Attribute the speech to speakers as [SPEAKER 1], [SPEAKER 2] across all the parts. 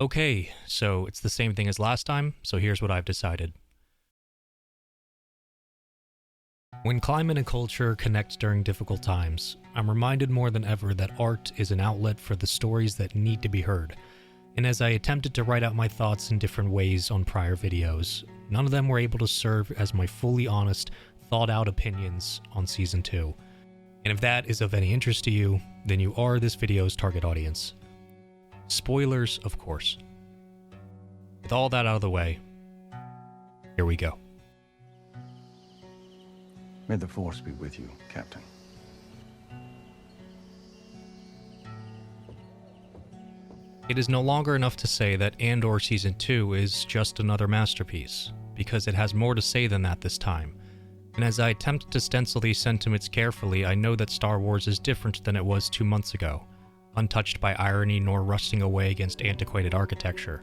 [SPEAKER 1] Okay, so it's the same thing as last time, so here's what I've decided. When climate and culture connect during difficult times, I'm reminded more than ever that art is an outlet for the stories that need to be heard. And as I attempted to write out my thoughts in different ways on prior videos, none of them were able to serve as my fully honest, thought-out opinions on Season 2. And if that is of any interest to you, then you are this video's target audience. Spoilers, of course. With all that out of the way, here we go.
[SPEAKER 2] May the Force be with you, Captain.
[SPEAKER 1] It is no longer enough to say that Andor Season 2 is just another masterpiece, because it has more to say than that this time. And as I attempt to stencil these sentiments carefully, I know that Star Wars is different than it was 2 months ago, untouched by irony nor rusting away against antiquated architecture.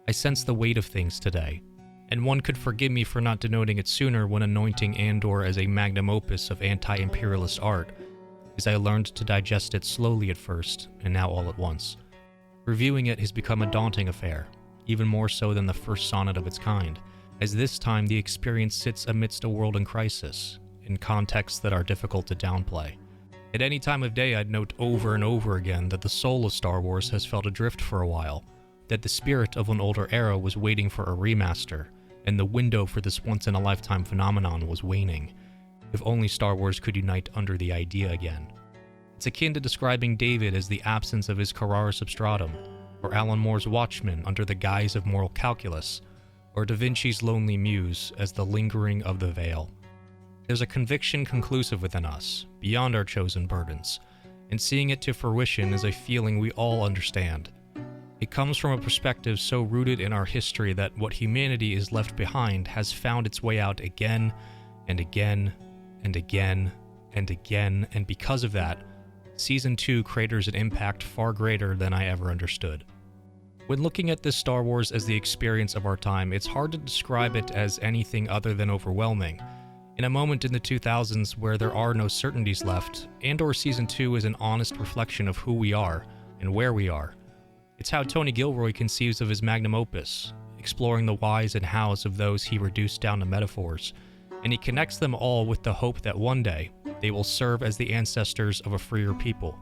[SPEAKER 1] I sense the weight of things today, and one could forgive me for not denoting it sooner when anointing Andor as a magnum opus of anti-imperialist art, as I learned to digest it slowly at first, and now all at once. Reviewing it has become a daunting affair, even more so than the first sonnet of its kind, as this time the experience sits amidst a world in crisis, in contexts that are difficult to downplay. At any time of day I'd note over and over again that the soul of Star Wars has felt adrift for a while, that the spirit of an older era was waiting for a remaster, and the window for this once-in-a-lifetime phenomenon was waning. If only Star Wars could unite under the idea again. It's akin to describing David as the absence of his Carrara substratum, or Alan Moore's Watchmen under the guise of moral calculus, or Da Vinci's Lonely Muse as the lingering of the veil. There's a conviction conclusive within us, beyond our chosen burdens, and seeing it to fruition is a feeling we all understand. It comes from a perspective so rooted in our history that what humanity is left behind has found its way out again, and again, and again, and again, and because of that, Season 2 craters an impact far greater than I ever understood. When looking at this Star Wars as the experience of our time, it's hard to describe it as anything other than overwhelming. In a moment in the 2000s where there are no certainties left, Andor Season 2 is an honest reflection of who we are and where we are. It's how Tony Gilroy conceives of his magnum opus, exploring the whys and hows of those he reduced down to metaphors, and he connects them all with the hope that one day they will serve as the ancestors of a freer people.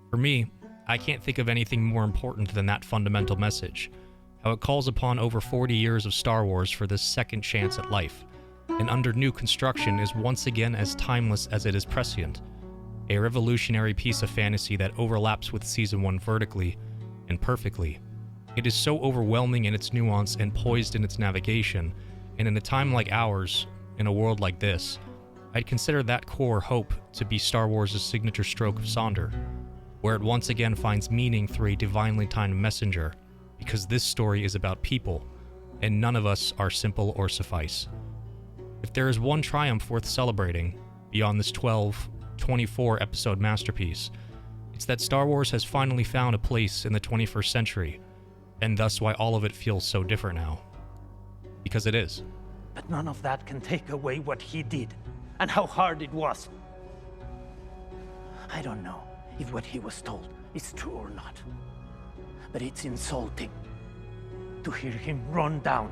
[SPEAKER 1] For me, I can't think of anything more important than that fundamental message, how it calls upon over 40 years of Star Wars for this second chance at life, and under new construction is once again as timeless as it is prescient, a revolutionary piece of fantasy that overlaps with Season 1 vertically and perfectly. It is so overwhelming in its nuance and poised in its navigation, and in a time like ours, in a world like this, I'd consider that core hope to be Star Wars' signature stroke of Sonder, where it once again finds meaning through a divinely timed messenger, because this story is about people, and none of us are simple or suffice. If there is one triumph worth celebrating, beyond this 24 episode masterpiece, it's that Star Wars has finally found a place in the 21st century, and thus why all of it feels so different now. Because it is.
[SPEAKER 3] But none of that can take away what he did, and how hard it was. I don't know if what he was told is true or not, but it's insulting to hear him run down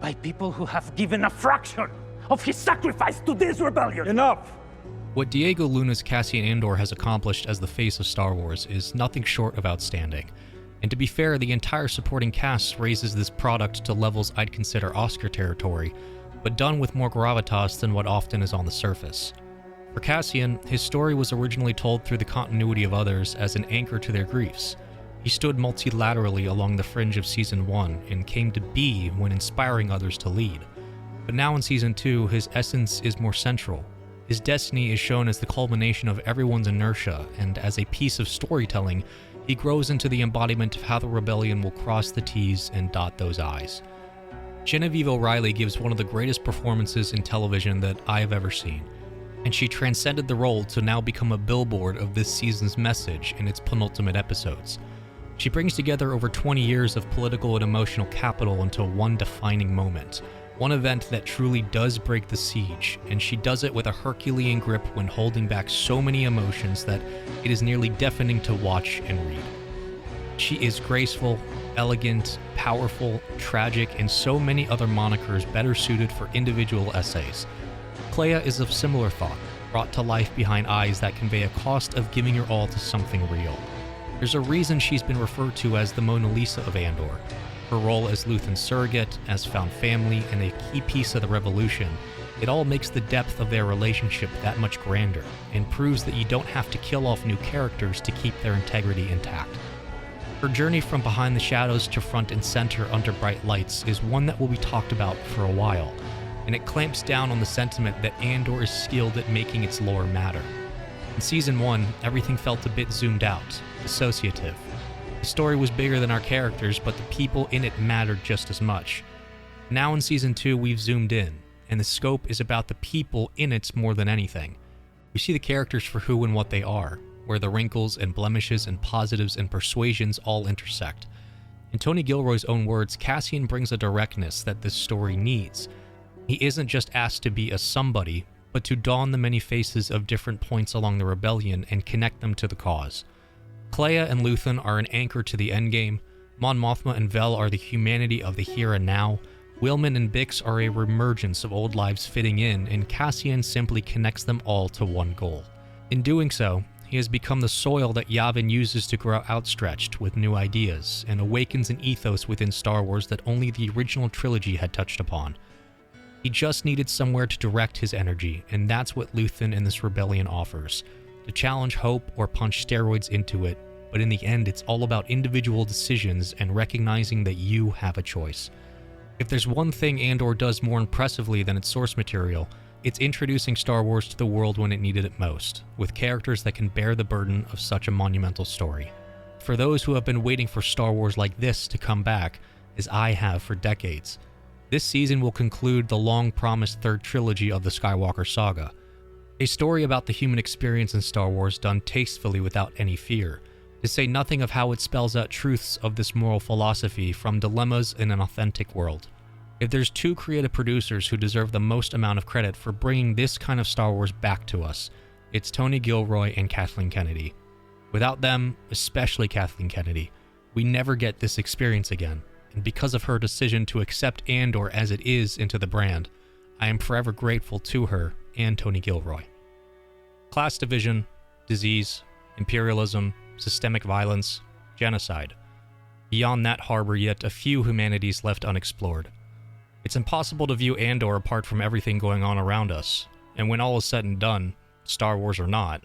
[SPEAKER 3] by people who have given a fraction of his sacrifice to this rebellion.
[SPEAKER 2] Enough!
[SPEAKER 1] What Diego Luna's Cassian Andor has accomplished as the face of Star Wars is nothing short of outstanding. And to be fair, the entire supporting cast raises this product to levels I'd consider Oscar territory, but done with more gravitas than what often is on the surface. For Cassian, his story was originally told through the continuity of others as an anchor to their griefs. He stood multilaterally along the fringe of Season 1 and came to be when inspiring others to lead. But now in Season 2, his essence is more central. His destiny is shown as the culmination of everyone's inertia, and as a piece of storytelling, he grows into the embodiment of how the rebellion will cross the T's and dot those I's. Genevieve O'Reilly gives one of the greatest performances in television that I have ever seen, and she transcended the role to now become a billboard of this season's message in its penultimate episodes. She brings together over 20 years of political and emotional capital into one defining moment, one event that truly does break the siege, and she does it with a Herculean grip when holding back so many emotions that it is nearly deafening to watch and read. She is graceful, elegant, powerful, tragic, and so many other monikers better suited for individual essays. Clea is of similar thought, brought to life behind eyes that convey a cost of giving your all to something real. There's a reason she's been referred to as the Mona Lisa of Andor. Her role as Luthen's surrogate, as found family, and a key piece of the revolution, it all makes the depth of their relationship that much grander, and proves that you don't have to kill off new characters to keep their integrity intact. Her journey from behind the shadows to front and center under bright lights is one that will be talked about for a while, and it clamps down on the sentiment that Andor is skilled at making its lore matter. In Season 1, everything felt a bit zoomed out, dissociative. The story was bigger than our characters, but the people in it mattered just as much. Now in Season 2, we've zoomed in, and the scope is about the people in it more than anything. We see the characters for who and what they are, where the wrinkles and blemishes and positives and persuasions all intersect. In Tony Gilroy's own words, Cassian brings a directness that this story needs. He isn't just asked to be a somebody, but to don the many faces of different points along the rebellion and connect them to the cause. Clea and Luthen are an anchor to the endgame, Mon Mothma and Vel are the humanity of the here and now, Willman and Bix are a reemergence of old lives fitting in, and Cassian simply connects them all to one goal. In doing so, he has become the soil that Yavin uses to grow outstretched with new ideas, and awakens an ethos within Star Wars that only the original trilogy had touched upon. He just needed somewhere to direct his energy, and that's what Luthen and this rebellion offers. To challenge hope or punch steroids into it, but in the end it's all about individual decisions and recognizing that you have a choice. If there's one thing Andor does more impressively than its source material, it's introducing Star Wars to the world when it needed it most, with characters that can bear the burden of such a monumental story. For those who have been waiting for Star Wars like this to come back, as I have for decades, this season will conclude the long-promised third trilogy of the Skywalker saga. A story about the human experience in Star Wars done tastefully without any fear, to say nothing of how it spells out truths of this moral philosophy from dilemmas in an authentic world. If there's two creative producers who deserve the most amount of credit for bringing this kind of Star Wars back to us, it's Tony Gilroy and Kathleen Kennedy. Without them, especially Kathleen Kennedy, we never get this experience again, and because of her decision to accept Andor as it is into the brand, I am forever grateful to her and Tony Gilroy. Class division, disease, imperialism, systemic violence, genocide. Beyond that harbor yet a few humanities left unexplored. It's impossible to view Andor apart from everything going on around us, and when all is said and done, Star Wars or not,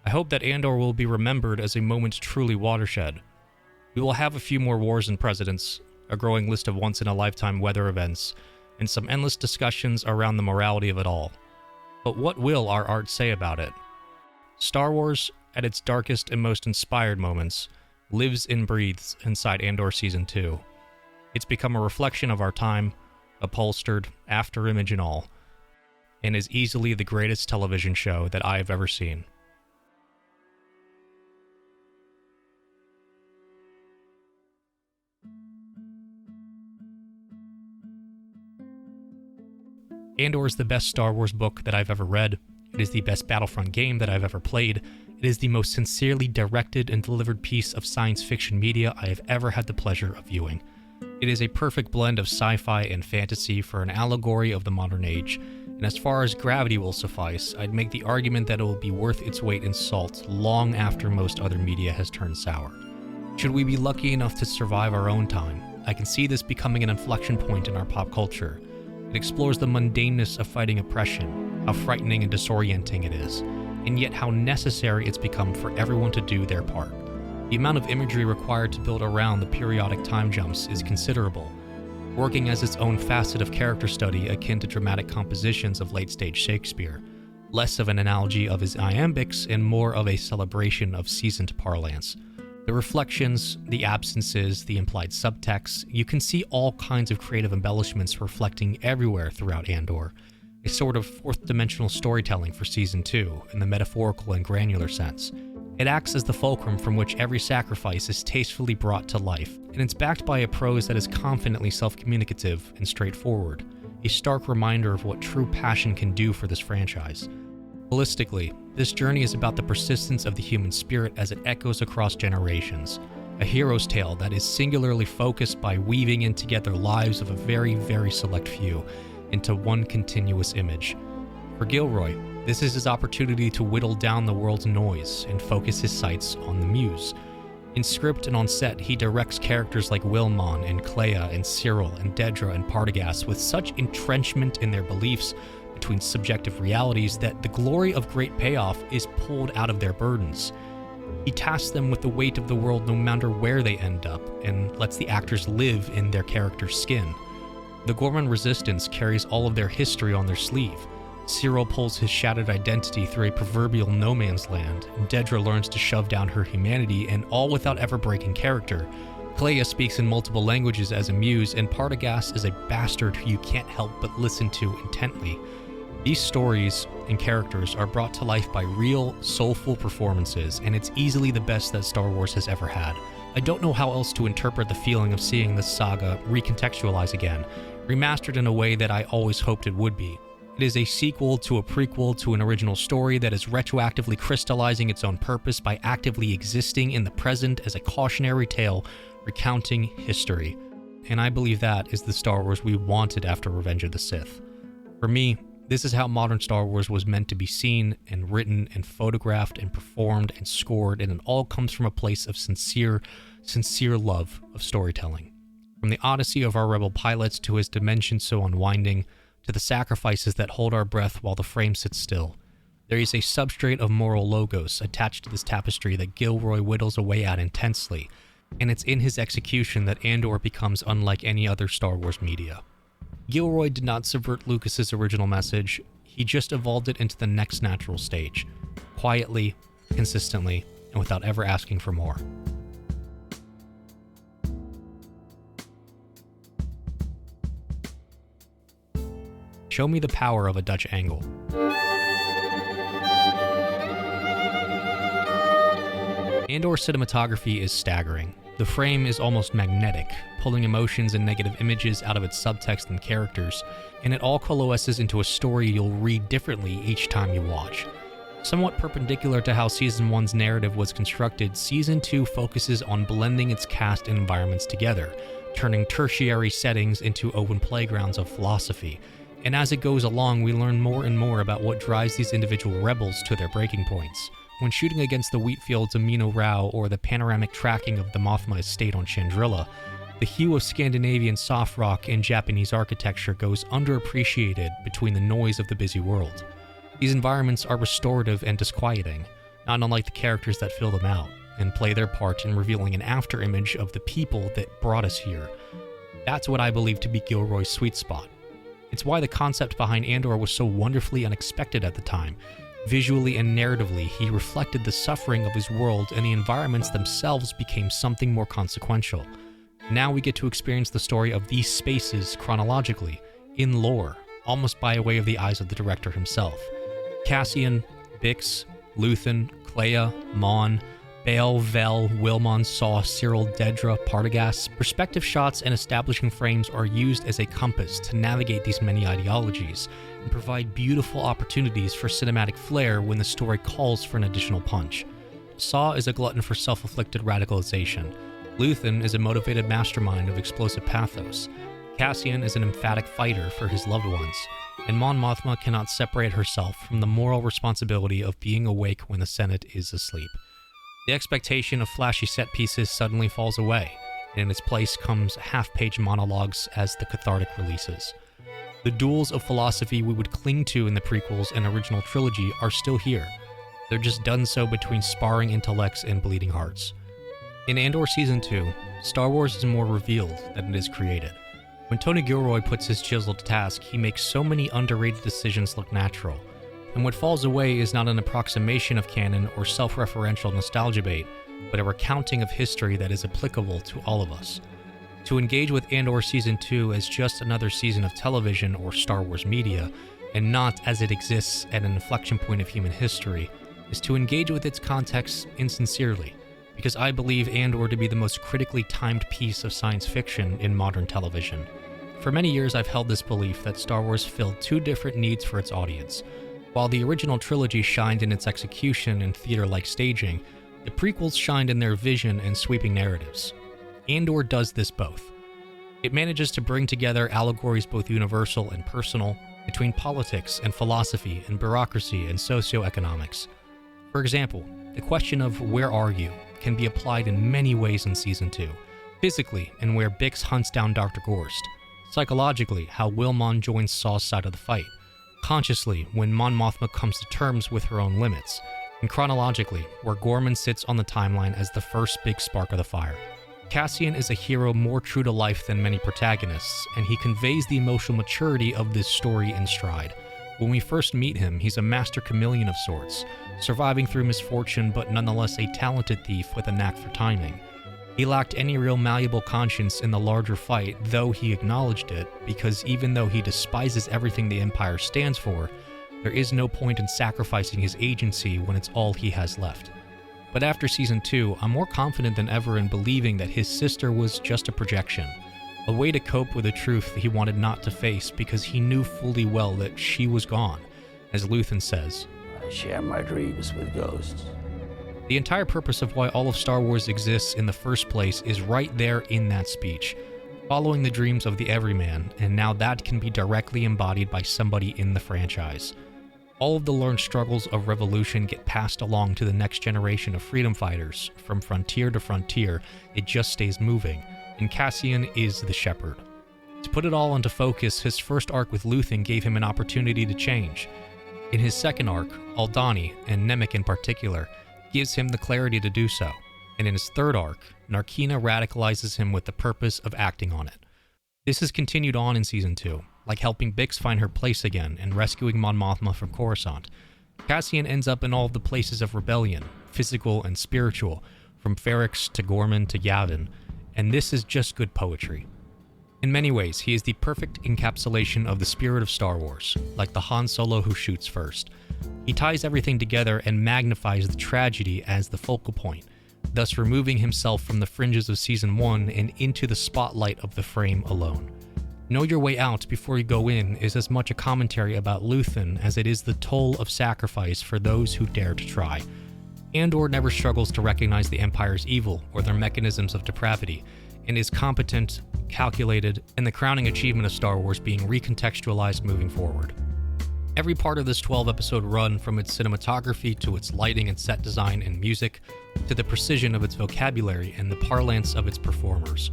[SPEAKER 1] I hope that Andor will be remembered as a moment truly watershed. We will have a few more wars and presidents, a growing list of once-in-a-lifetime weather events, and some endless discussions around the morality of it all. But what will our art say about it? Star Wars, at its darkest and most inspired moments, lives and breathes inside Andor Season 2. It's become a reflection of our time, upholstered, after image and all, and is easily the greatest television show that I have ever seen. Andor is the best Star Wars book that I've ever read. It is the best Battlefront game that I've ever played. It is the most sincerely directed and delivered piece of science fiction media I have ever had the pleasure of viewing. It is a perfect blend of sci-fi and fantasy for an allegory of the modern age, and as far as gravity will suffice, I'd make the argument that it will be worth its weight in salt long after most other media has turned sour. Should we be lucky enough to survive our own time, I can see this becoming an inflection point in our pop culture. It explores the mundaneness of fighting oppression, how frightening and disorienting it is, and yet how necessary it's become for everyone to do their part. The amount of imagery required to build around the periodic time jumps is considerable, working as its own facet of character study akin to dramatic compositions of late-stage Shakespeare, less of an analogy of his iambics and more of a celebration of seasoned parlance. The reflections, the absences, the implied subtext, you can see all kinds of creative embellishments reflecting everywhere throughout Andor, a sort of fourth-dimensional storytelling for Season 2 in the metaphorical and granular sense. It acts as the fulcrum from which every sacrifice is tastefully brought to life, and it's backed by a prose that is confidently self-communicative and straightforward, a stark reminder of what true passion can do for this franchise. Holistically, this journey is about the persistence of the human spirit as it echoes across generations, a hero's tale that is singularly focused by weaving in together lives of a very, very select few into one continuous image. For Gilroy, this is his opportunity to whittle down the world's noise and focus his sights on the muse. In script and on set, he directs characters like Wilmon and Clea and Cyril and Dedra and Partagaz with such entrenchment in their beliefs between subjective realities that the glory of great payoff is pulled out of their burdens. He tasks them with the weight of the world no matter where they end up, and lets the actors live in their character's skin. The Gorman Resistance carries all of their history on their sleeve. Cyril pulls his shattered identity through a proverbial no man's land, and Dedra learns to shove down her humanity, and all without ever breaking character. Clea speaks in multiple languages as a muse, and Partagaz is a bastard who you can't help but listen to intently. These stories and characters are brought to life by real, soulful performances, and it's easily the best that Star Wars has ever had. I don't know how else to interpret the feeling of seeing this saga recontextualize again, remastered in a way that I always hoped it would be. It is a sequel to a prequel to an original story that is retroactively crystallizing its own purpose by actively existing in the present as a cautionary tale recounting history. And I believe that is the Star Wars we wanted after Revenge of the Sith. For me, this is how modern Star Wars was meant to be seen and written and photographed and performed and scored, and it all comes from a place of sincere love of storytelling. From the odyssey of our rebel pilots to his dimension so unwinding, to the sacrifices that hold our breath while the frame sits still, there is a substrate of moral logos attached to this tapestry that Gilroy whittles away at intensely, and it's in his execution that Andor becomes unlike any other Star Wars media. Gilroy did not subvert Lucas's original message, he just evolved it into the next natural stage, quietly, consistently, and without ever asking for more. Show me the power of a Dutch angle. Andor cinematography is staggering. The frame is almost magnetic, pulling emotions and negative images out of its subtext and characters, and it all coalesces into a story you'll read differently each time you watch. Somewhat perpendicular to how Season 1's narrative was constructed, Season 2 focuses on blending its cast and environments together, turning tertiary settings into open playgrounds of philosophy. And as it goes along, we learn more and more about what drives these individual rebels to their breaking points. When shooting against the wheat fields of Mino Rau or the panoramic tracking of the Mothma estate on Chandrilla, the hue of Scandinavian soft rock and Japanese architecture goes underappreciated between the noise of the busy world. These environments are restorative and disquieting, not unlike the characters that fill them out, and play their part in revealing an afterimage of the people that brought us here. That's what I believe to be Gilroy's sweet spot. It's why the concept behind Andor was so wonderfully unexpected at the time. Visually and narratively, he reflected the suffering of his world, and the environments themselves became something more consequential. Now we get to experience the story of these spaces chronologically, in lore, almost by way of the eyes of the director himself. Cassian, Bix, Luthen, Clea, Mon, Bail, Vel, Wilmon, Saw, Cyril, Dedra, Partagaz. Perspective shots and establishing frames are used as a compass to navigate these many ideologies and provide beautiful opportunities for cinematic flair when the story calls for an additional punch. Saw is a glutton for self-afflicted radicalization. Luthen is a motivated mastermind of explosive pathos. Cassian is an emphatic fighter for his loved ones. And Mon Mothma cannot separate herself from the moral responsibility of being awake when the Senate is asleep. The expectation of flashy set pieces suddenly falls away, and in its place comes half-page monologues as the cathartic releases. The duels of philosophy we would cling to in the prequels and original trilogy are still here. They're just done so between sparring intellects and bleeding hearts. In Andor Season 2, Star Wars is more revealed than it is created. When Tony Gilroy puts his chisel to task, he makes so many underrated decisions look natural. And what falls away is not an approximation of canon or self-referential nostalgia bait, but a recounting of history that is applicable to all of us. To engage with Andor Season 2 as just another season of television or Star Wars media, and not as it exists at an inflection point of human history, is to engage with its context insincerely, because I believe Andor to be the most critically timed piece of science fiction in modern television. For many years I've held this belief that Star Wars filled two different needs for its audience. While the original trilogy shined in its execution and theater-like staging, The prequels shined in their vision and sweeping narratives. Andor does this both. It manages to bring together allegories both universal and personal, between politics and philosophy and bureaucracy and socioeconomics. For example, the question of where are you can be applied in many ways in Season 2. Physically, in where Bix hunts down Dr. Gorst. Psychologically, how Wilmon joins Saw's side of the fight. Consciously, when Mon Mothma comes to terms with her own limits. And chronologically, where Gorman sits on the timeline as the first big spark of the fire. Cassian is a hero more true to life than many protagonists, and he conveys the emotional maturity of this story in stride. When we first meet him, he's a master chameleon of sorts, surviving through misfortune but nonetheless a talented thief with a knack for timing. He lacked any real malleable conscience in the larger fight, though he acknowledged it, because even though he despises everything the Empire stands for, there is no point in sacrificing his agency when it's all he has left. But after Season 2, I'm more confident than ever in believing that his sister was just a projection, a way to cope with a truth he wanted not to face because he knew fully well that she was gone, as Luthen says.
[SPEAKER 4] I share my dreams with ghosts.
[SPEAKER 1] The entire purpose of why all of Star Wars exists in the first place is right there in that speech, following the dreams of the everyman, and now that can be directly embodied by somebody in the franchise. All of the learned struggles of revolution get passed along to the next generation of freedom fighters. From frontier to frontier, it just stays moving, and Cassian is the shepherd. To put it all into focus, his first arc with Luthen gave him an opportunity to change. In his second arc, Aldhani, and Nemik in particular, gives him the clarity to do so, and in his third arc, Narkina radicalizes him with the purpose of acting on it. This has continued on in Season 2, like helping Bix find her place again and rescuing Mon Mothma from Coruscant. Cassian ends up in all of the places of rebellion, physical and spiritual, from Ferrix to Gorman to Yavin, and this is just good poetry. In many ways, he is the perfect encapsulation of the spirit of Star Wars, like the Han Solo who shoots first. He ties everything together and magnifies the tragedy as the focal point, thus removing himself from the fringes of Season 1 and into the spotlight of the frame alone. Know Your Way Out Before You Go In is as much a commentary about Luthen as it is the toll of sacrifice for those who dare to try. Andor never struggles to recognize the Empire's evil or their mechanisms of depravity, and is competent, calculated, and the crowning achievement of Star Wars being recontextualized moving forward. Every part of this 12-episode run, from its cinematography to its lighting and set design and music, to the precision of its vocabulary and the parlance of its performers,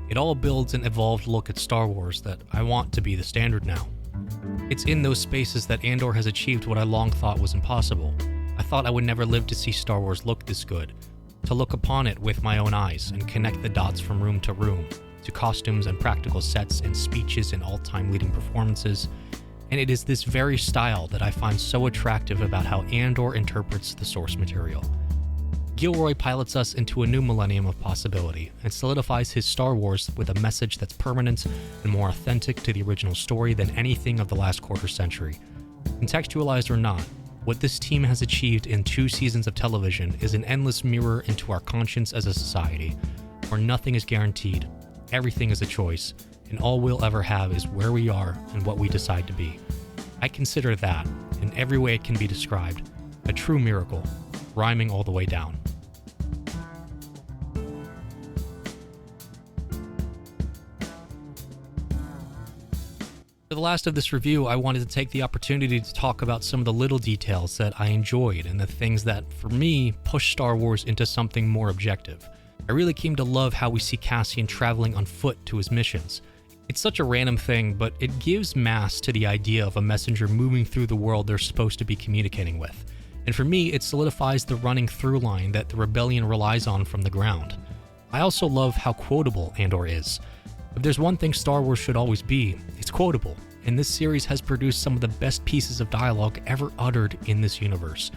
[SPEAKER 1] it all builds an evolved look at Star Wars that I want to be the standard now. It's in those spaces that Andor has achieved what I long thought was impossible. I thought I would never live to see Star Wars look this good, to look upon it with my own eyes and connect the dots from room to room, to costumes and practical sets and speeches and all-time leading performances. And it is this very style that I find so attractive about how Andor interprets the source material. Gilroy pilots us into a new millennium of possibility and solidifies his Star Wars with a message that's permanent and more authentic to the original story than anything of the last quarter century. Contextualized or not, what this team has achieved in 2 seasons of television is an endless mirror into our conscience as a society, where nothing is guaranteed, everything is a choice, and all we'll ever have is where we are and what we decide to be. I consider that, in every way it can be described, a true miracle, rhyming all the way down. For the last of this review, I wanted to take the opportunity to talk about some of the little details that I enjoyed and the things that, for me, pushed Star Wars into something more objective. I really came to love how we see Cassian traveling on foot to his missions. It's such a random thing, but it gives mass to the idea of a messenger moving through the world they're supposed to be communicating with. And for me, it solidifies the running through line that the rebellion relies on from the ground. I also love how quotable Andor is. If there's one thing Star Wars should always be, it's quotable, and this series has produced some of the best pieces of dialogue ever uttered in this universe.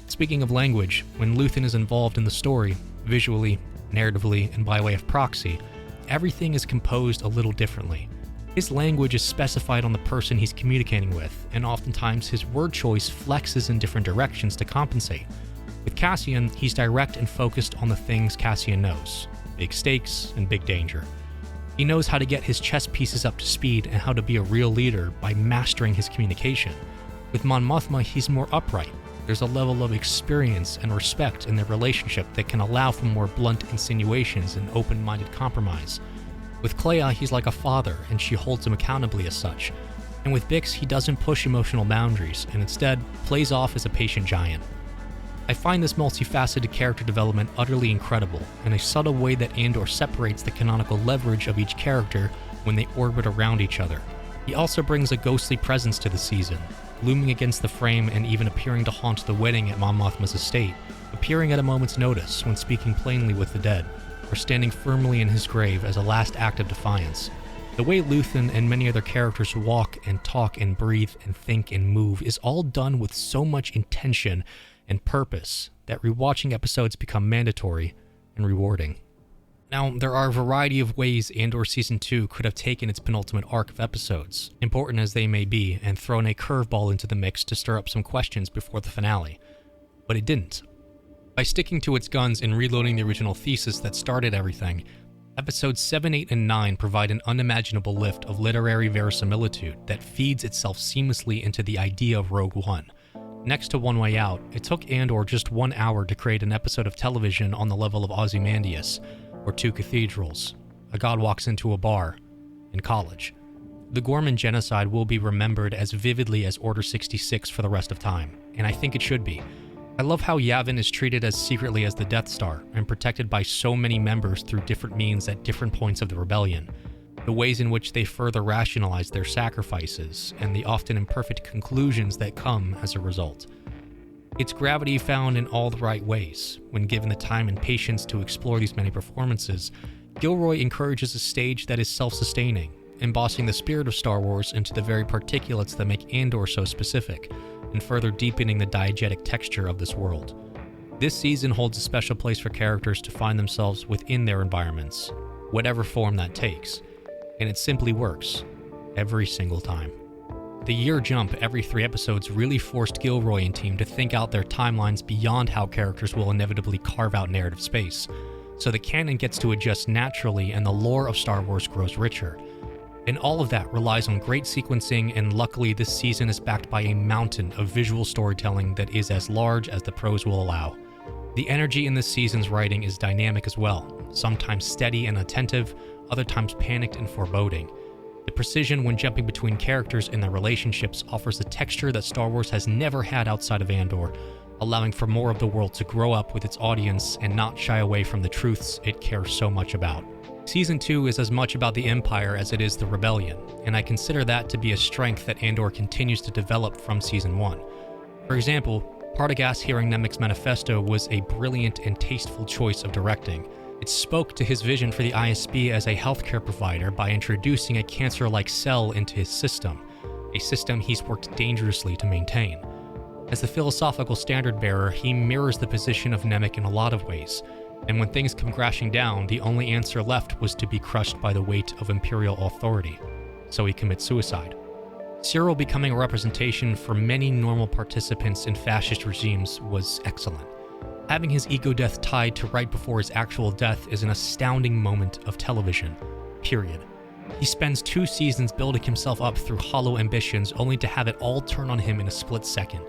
[SPEAKER 1] Speaking of language, when Luthen is involved in the story, visually, narratively, and by way of proxy, everything is composed a little differently. His language is specified on the person he's communicating with, and oftentimes his word choice flexes in different directions to compensate. With Cassian, he's direct and focused on the things Cassian knows: big stakes and big danger. He knows how to get his chess pieces up to speed and how to be a real leader by mastering his communication. With Mon Mothma, he's more upright, There's a level of experience and respect in their relationship that can allow for more blunt insinuations and open-minded compromise. With Clea, he's like a father, and she holds him accountably as such. And with Bix, he doesn't push emotional boundaries, and instead plays off as a patient giant. I find this multifaceted character development utterly incredible, and a subtle way that Andor separates the canonical leverage of each character when they orbit around each other. He also brings a ghostly presence to the season, looming against the frame and even appearing to haunt the wedding at Mon Mothma's estate, appearing at a moment's notice when speaking plainly with the dead, or standing firmly in his grave as a last act of defiance. The way Luthen and many other characters walk and talk and breathe and think and move is all done with so much intention and purpose that rewatching episodes become mandatory and rewarding. Now, there are a variety of ways Andor Season 2 could have taken its penultimate arc of episodes, important as they may be, and thrown a curveball into the mix to stir up some questions before the finale. But it didn't. By sticking to its guns and reloading the original thesis that started everything, Episodes 7, 8, and 9 provide an unimaginable lift of literary verisimilitude that feeds itself seamlessly into the idea of Rogue One. Next to One Way Out, it took Andor just 1 hour to create an episode of television on the level of Ozymandias, or Two Cathedrals, A God Walks Into a Bar, and College. The Gorman genocide will be remembered as vividly as Order 66 for the rest of time, and I think it should be. I love how Yavin is treated as secretly as the Death Star and protected by so many members through different means at different points of the rebellion. The ways in which they further rationalize their sacrifices and the often imperfect conclusions that come as a result. It's gravity found in all the right ways. When given the time and patience to explore these many performances, Gilroy encourages a stage that is self-sustaining, embossing the spirit of Star Wars into the very particulates that make Andor so specific, and further deepening the diegetic texture of this world. This season holds a special place for characters to find themselves within their environments, whatever form that takes, and it simply works, every single time. The year jump every 3 episodes really forced Gilroy and team to think out their timelines beyond how characters will inevitably carve out narrative space, so the canon gets to adjust naturally and the lore of Star Wars grows richer. And all of that relies on great sequencing, and luckily this season is backed by a mountain of visual storytelling that is as large as the prose will allow. The energy in this season's writing is dynamic as well, sometimes steady and attentive, other times panicked and foreboding. The precision when jumping between characters and their relationships offers a texture that Star Wars has never had outside of Andor, allowing for more of the world to grow up with its audience and not shy away from the truths it cares so much about. Season 2 is as much about the Empire as it is the Rebellion, and I consider that to be a strength that Andor continues to develop from Season 1. For example, Partagaz hearing Nemik's manifesto was a brilliant and tasteful choice of directing. It spoke to his vision for the ISB as a healthcare provider by introducing a cancer-like cell into his system, a system he's worked dangerously to maintain. As the philosophical standard-bearer, he mirrors the position of Nemik in a lot of ways, and when things come crashing down, the only answer left was to be crushed by the weight of Imperial authority, so he commits suicide. Cyril becoming a representation for many normal participants in fascist regimes was excellent. Having his ego death tied to right before his actual death is an astounding moment of television, period. He spends 2 seasons building himself up through hollow ambitions only to have it all turn on him in a split second.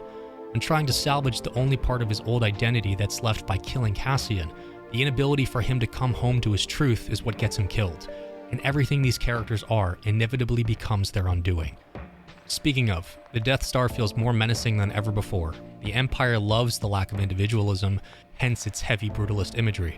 [SPEAKER 1] And trying to salvage the only part of his old identity that's left by killing Cassian, the inability for him to come home to his truth is what gets him killed, and everything these characters are inevitably becomes their undoing. Speaking of, the Death Star feels more menacing than ever before. The Empire loves the lack of individualism, hence its heavy brutalist imagery.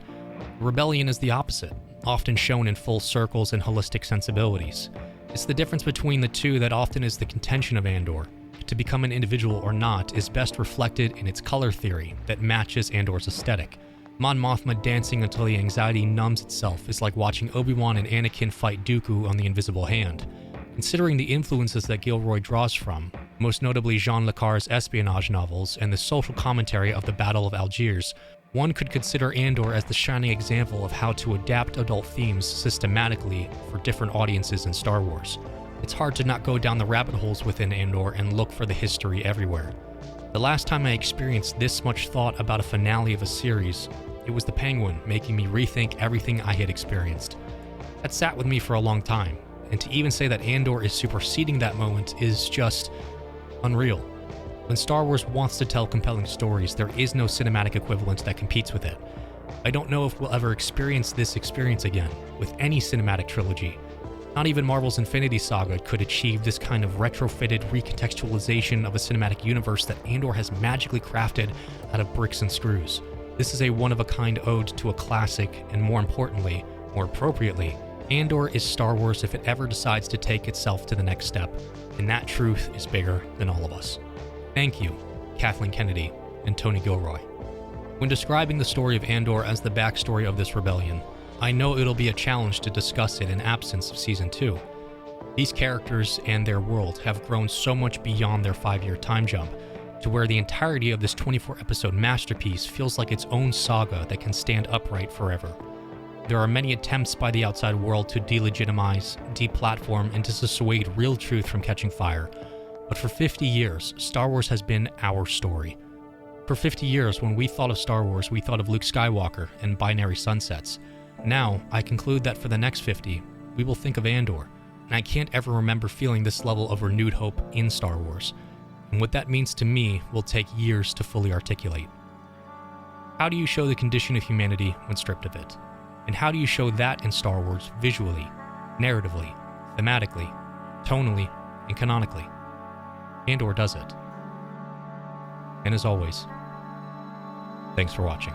[SPEAKER 1] Rebellion is the opposite, often shown in full circles and holistic sensibilities. It's the difference between the two that often is the contention of Andor. To become an individual or not is best reflected in its color theory that matches Andor's aesthetic. Mon Mothma dancing until the anxiety numbs itself is like watching Obi-Wan and Anakin fight Dooku on the Invisible Hand. Considering the influences that Gilroy draws from, most notably Jean Le Carre's espionage novels and the social commentary of the Battle of Algiers, one could consider Andor as the shining example of how to adapt adult themes systematically for different audiences in Star Wars. It's hard to not go down the rabbit holes within Andor and look for the history everywhere. The last time I experienced this much thought about a finale of a series, it was The Penguin making me rethink everything I had experienced. That sat with me for a long time, and to even say that Andor is superseding that moment is just unreal. When Star Wars wants to tell compelling stories, there is no cinematic equivalent that competes with it. I don't know if we'll ever experience this experience again, with any cinematic trilogy. Not even Marvel's Infinity Saga could achieve this kind of retrofitted recontextualization of a cinematic universe that Andor has magically crafted out of bricks and screws. This is a one-of-a-kind ode to a classic, and more importantly, more appropriately, Andor is Star Wars if it ever decides to take itself to the next step, and that truth is bigger than all of us. Thank you, Kathleen Kennedy and Tony Gilroy. When describing the story of Andor as the backstory of this rebellion, I know it'll be a challenge to discuss it in absence of Season 2. These characters and their world have grown so much beyond their 5-year time jump, to where the entirety of this 24-episode masterpiece feels like its own saga that can stand upright forever. There are many attempts by the outside world to delegitimize, deplatform, and to dissuade real truth from catching fire. But for 50 years, Star Wars has been our story. For 50 years, when we thought of Star Wars, we thought of Luke Skywalker and binary sunsets. Now, I conclude that for the next 50, we will think of Andor, and I can't ever remember feeling this level of renewed hope in Star Wars. And what that means to me will take years to fully articulate. How do you show the condition of humanity when stripped of it? And how do you show that in Star Wars visually, narratively, thematically, tonally, and canonically? Andor does it. And as always, thanks for watching.